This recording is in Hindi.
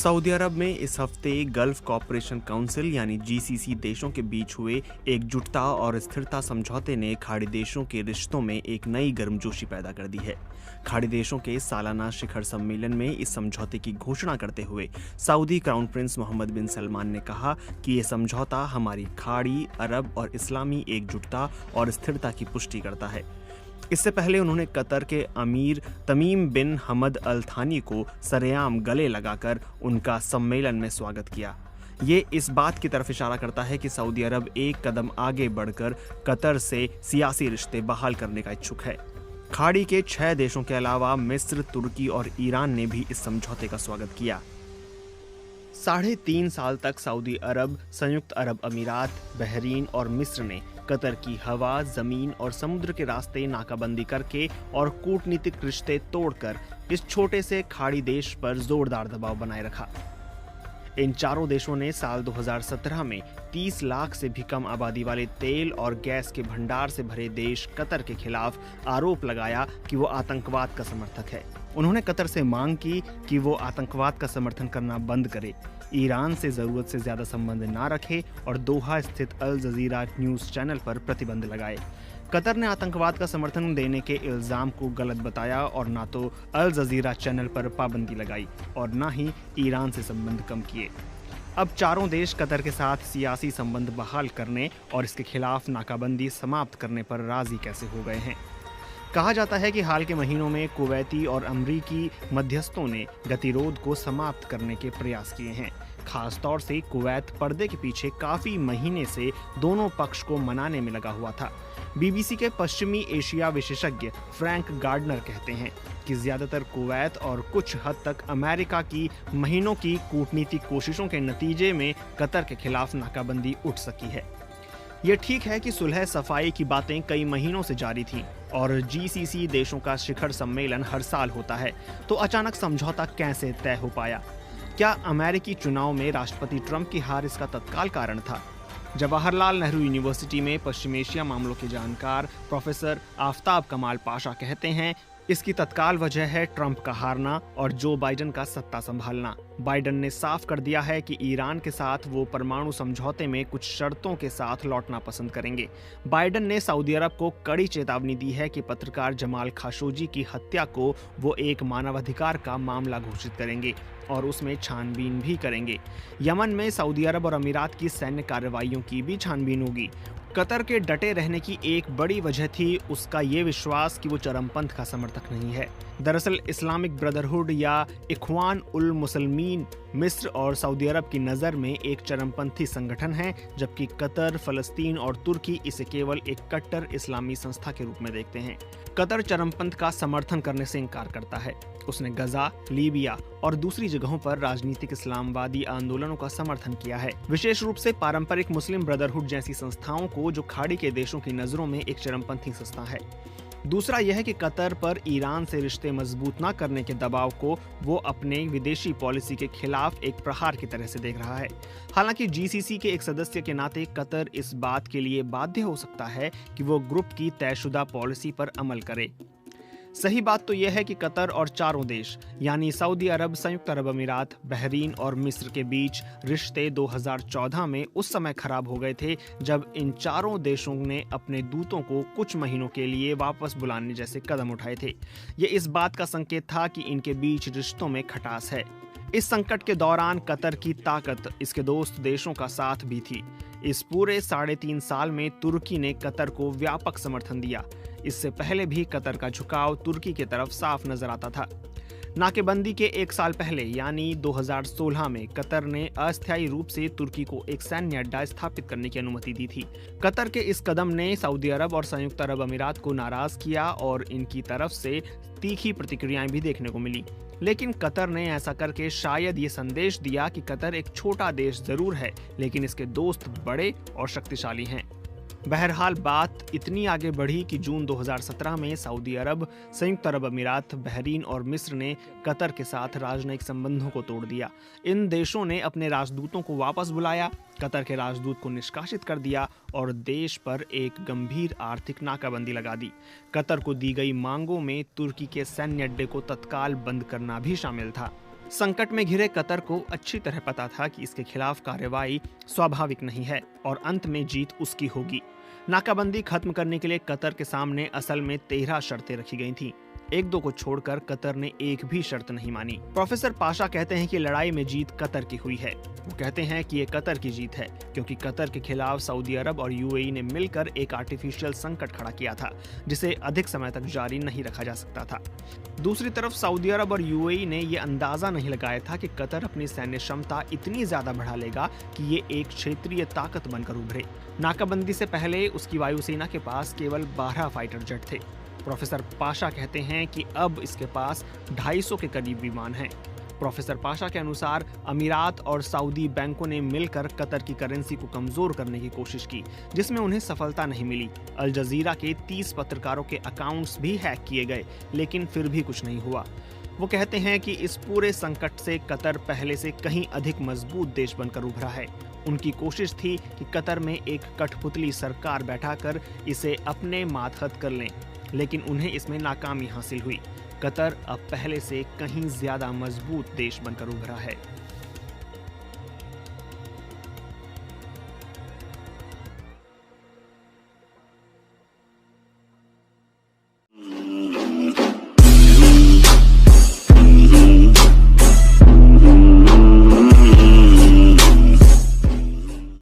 सऊदी अरब में इस हफ्ते गल्फ कॉपरेशन काउंसिल यानी जीसीसी देशों के बीच हुए एकजुटता और स्थिरता समझौते ने खाड़ी देशों के रिश्तों में एक नई गर्मजोशी पैदा कर दी है। खाड़ी देशों के सालाना शिखर सम्मेलन में इस समझौते की घोषणा करते हुए सऊदी क्राउन प्रिंस मोहम्मद बिन सलमान ने कहा कि ये समझौता हमारी खाड़ी, अरब और इस्लामी एकजुटता और स्थिरता की पुष्टि करता है। इससे पहले उन्होंने कतर के अमीर तमीम बिन हमद अल थानी को सरेआम गले लगाकर उनका सम्मेलन में स्वागत किया। ये इस बात की तरफ इशारा करता है कि सऊदी अरब एक कदम आगे बढ़कर कतर से सियासी रिश्ते बहाल करने का इच्छुक है। खाड़ी के 6 देशों के अलावा मिस्र, तुर्की और ईरान ने भी इस समझौते का स्वागत किया। 3.5 साल तक सऊदी अरब, संयुक्त अरब अमीरात, बहरीन और मिस्र ने कतर की हवा, जमीन और समुद्र के रास्ते नाकाबंदी करके और कूटनीतिक रिश्ते तोड़कर इस छोटे से खाड़ी देश पर जोरदार दबाव बनाए रखा। इन चारों देशों ने साल 2017 में 30 लाख से भी कम आबादी वाले तेल और गैस के भंडार से भरे देश कतर के खिलाफ आरोप लगाया कि वो आतंकवाद का समर्थक है। उन्होंने कतर से मांग की कि वो आतंकवाद का समर्थन करना बंद करे, ईरान से जरूरत से ज्यादा संबंध ना रखे और दोहा स्थित अल जजीरा न्यूज चैनल पर प्रतिबंध लगाए। कतर ने आतंकवाद का समर्थन देने के इल्जाम को गलत बताया और ना तो अल जजीरा चैनल पर पाबंदी लगाई और ना ही ईरान से संबंध कम किए। अब चारों देश कतर के साथ सियासी संबंध बहाल करने और इसके खिलाफ नाकाबंदी समाप्त करने पर राजी कैसे हो गए हैं। कहा जाता है कि हाल के महीनों में कुवैती और अमरीकी मध्यस्थों ने गतिरोध को समाप्त करने के प्रयास किए हैं। खास तौर से कुवैत पर्दे के पीछे काफी महीने से दोनों पक्ष को मनाने में लगा हुआ था। बीबीसी के पश्चिमी एशिया विशेषज्ञ फ्रैंक गार्डनर कहते हैं कि ज्यादातर कुवैत और कुछ हद तक अमेरिका की महीनों की कूटनीतिक कोशिशों के नतीजे में कतर के खिलाफ नाकाबंदी उठ सकी है। ये ठीक है कि सुलह सफाई की बातें कई महीनों से जारी थीं और जीसीसी देशों का शिखर सम्मेलन हर साल होता है, तो अचानक समझौता कैसे तय हो पाया? क्या अमेरिकी चुनाव में राष्ट्रपति ट्रंप की हार इसका तत्काल कारण था? जवाहरलाल नेहरू यूनिवर्सिटी में पश्चिम एशिया मामलों के जानकार प्रोफेसर आफताब कमाल पाशा कहते हैं, इसकी तत्काल वजह है ट्रंप का हारना और जो बाइडेन का सत्ता संभालना। बाइडेन ने साफ कर दिया है कि ईरान के साथ वो परमाणु समझौते में कुछ शर्तों के साथ लौटना पसंद करेंगे। बाइडेन ने सऊदी अरब को कड़ी चेतावनी दी है कि पत्रकार जमाल खाशोगी की हत्या को वो एक मानवाधिकार का मामला घोषित करेंगे और उसमें छानबीन भी करेंगे। यमन में सऊदी अरब और अमीरात की सैन्य कार्रवाइयों की भी छानबीन होगी। कतर के डटे रहने की एक बड़ी वजह थी उसका ये विश्वास कि वो चरमपंथ का समर्थक नहीं है। दरअसल इस्लामिक ब्रदरहुड या इख्वान उल मुसलमीन मिस्र और सऊदी अरब की नज़र में एक चरमपंथी संगठन है, जबकि कतर, फलस्तीन और तुर्की इसे केवल एक कट्टर इस्लामी संस्था के रूप में देखते हैं। कतर चरमपंथ का समर्थन करने से इनकार करता है। उसने गजा, लीबिया और दूसरी जगहों पर राजनीतिक इस्लामवादी आंदोलनों का समर्थन किया है, विशेष रूप से पारंपरिक मुस्लिम ब्रदरहुड जैसी संस्थाओं को, जो खाड़ी के देशों की नजरों में एक चरमपंथी संस्था है। दूसरा यह है कि कतर पर ईरान से रिश्ते मजबूत न करने के दबाव को वो अपने विदेशी पॉलिसी के खिलाफ एक प्रहार की तरह से देख रहा है। हालांकि जीसीसी के एक सदस्य के नाते कतर इस बात के लिए बाध्य हो सकता है कि वो ग्रुप की तयशुदा पॉलिसी पर अमल करे। सही बात तो यह है कि कतर और चारों देश यानी सऊदी अरब, संयुक्त अरब अमीरात, बहरीन और मिस्र के बीच रिश्ते 2014 में उस समय खराब हो गए थे जब इन चारों देशों ने अपने दूतों को कुछ महीनों के लिए वापस बुलाने जैसे कदम उठाए थे। ये इस बात का संकेत था कि इनके बीच रिश्तों में खटास है। इस संकट के दौरान कतर की ताकत इसके दोस्त देशों का साथ भी थी। इस पूरे 3.5 साल में तुर्की ने कतर को व्यापक समर्थन दिया। इससे पहले भी कतर का झुकाव तुर्की की तरफ साफ नजर आता था। नाकेबंदी के 1 साल पहले यानी 2016 में कतर ने अस्थायी रूप से तुर्की को एक सैन्य अड्डा स्थापित करने की अनुमति दी थी। कतर के इस कदम ने सऊदी अरब और संयुक्त अरब अमीरात को नाराज किया और इनकी तरफ से तीखी प्रतिक्रियाएं भी देखने को मिली। लेकिन कतर ने ऐसा करके शायद ये संदेश दिया कि कतर एक छोटा देश जरूर है, लेकिन इसके दोस्त बड़े और शक्तिशाली हैं। बहरहाल बात इतनी आगे बढ़ी कि जून 2017 में सऊदी अरब, संयुक्त अरब अमीरात, बहरीन और मिस्र ने कतर के साथ राजनयिक संबंधों को तोड़ दिया। इन देशों ने अपने राजदूतों को वापस बुलाया, कतर के राजदूत को निष्कासित कर दिया और देश पर एक गंभीर आर्थिक नाकाबंदी लगा दी। कतर को दी गई मांगों में तुर्की के सैन्य अड्डे को तत्काल बंद करना भी शामिल था। संकट में घिरे कतर को अच्छी तरह पता था कि इसके खिलाफ कार्रवाई स्वाभाविक नहीं है और अंत में जीत उसकी होगी। नाकाबंदी खत्म करने के लिए कतर के सामने असल में 13 शर्तें रखी गई थीं। एक दो को छोड़कर कतर ने एक भी शर्त नहीं मानी। प्रोफेसर पाशा कहते हैं कि लड़ाई में जीत कतर की हुई है। वो कहते हैं कि ये कतर की जीत है क्योंकि कतर के खिलाफ सऊदी अरब और यूएई ने मिलकर एक आर्टिफिशियल संकट खड़ा किया था जिसे अधिक समय तक जारी नहीं रखा जा सकता था। दूसरी तरफ सऊदी अरब और यूएई ने ये अंदाजा नहीं लगाया था कि कतर अपनी सैन्य क्षमता इतनी ज्यादा बढ़ा लेगा कि ये एक क्षेत्रीय ताकत बनकर उभरे। नाकाबंदी से पहले उसकी वायुसेना के पास केवल 12 फाइटर जेट थे। प्रोफेसर पाशा कहते हैं कि अब इसके पास 250 के करीब विमान हैं। प्रोफेसर पाशा के अनुसार अमीरात और सऊदी बैंकों ने मिलकर कतर की करेंसी को कमजोर करने की कोशिश की, जिसमें उन्हें सफलता नहीं मिली। अल जजीरा के 30 पत्रकारों के अकाउंट्स भी हैक किए गए, लेकिन फिर भी कुछ नहीं हुआ। वो कहते हैं कि इस पूरे संकट से कतर पहले से कहीं अधिक मजबूत देश बनकर उभरा है। उनकी कोशिश थी कि कतर में एक कठपुतली सरकार बैठाकर इसे अपने मातहत कर लें, लेकिन उन्हें इसमें नाकामी हासिल हुई। कतर अब पहले से कहीं ज्यादा मजबूत देश बनकर उभरा है।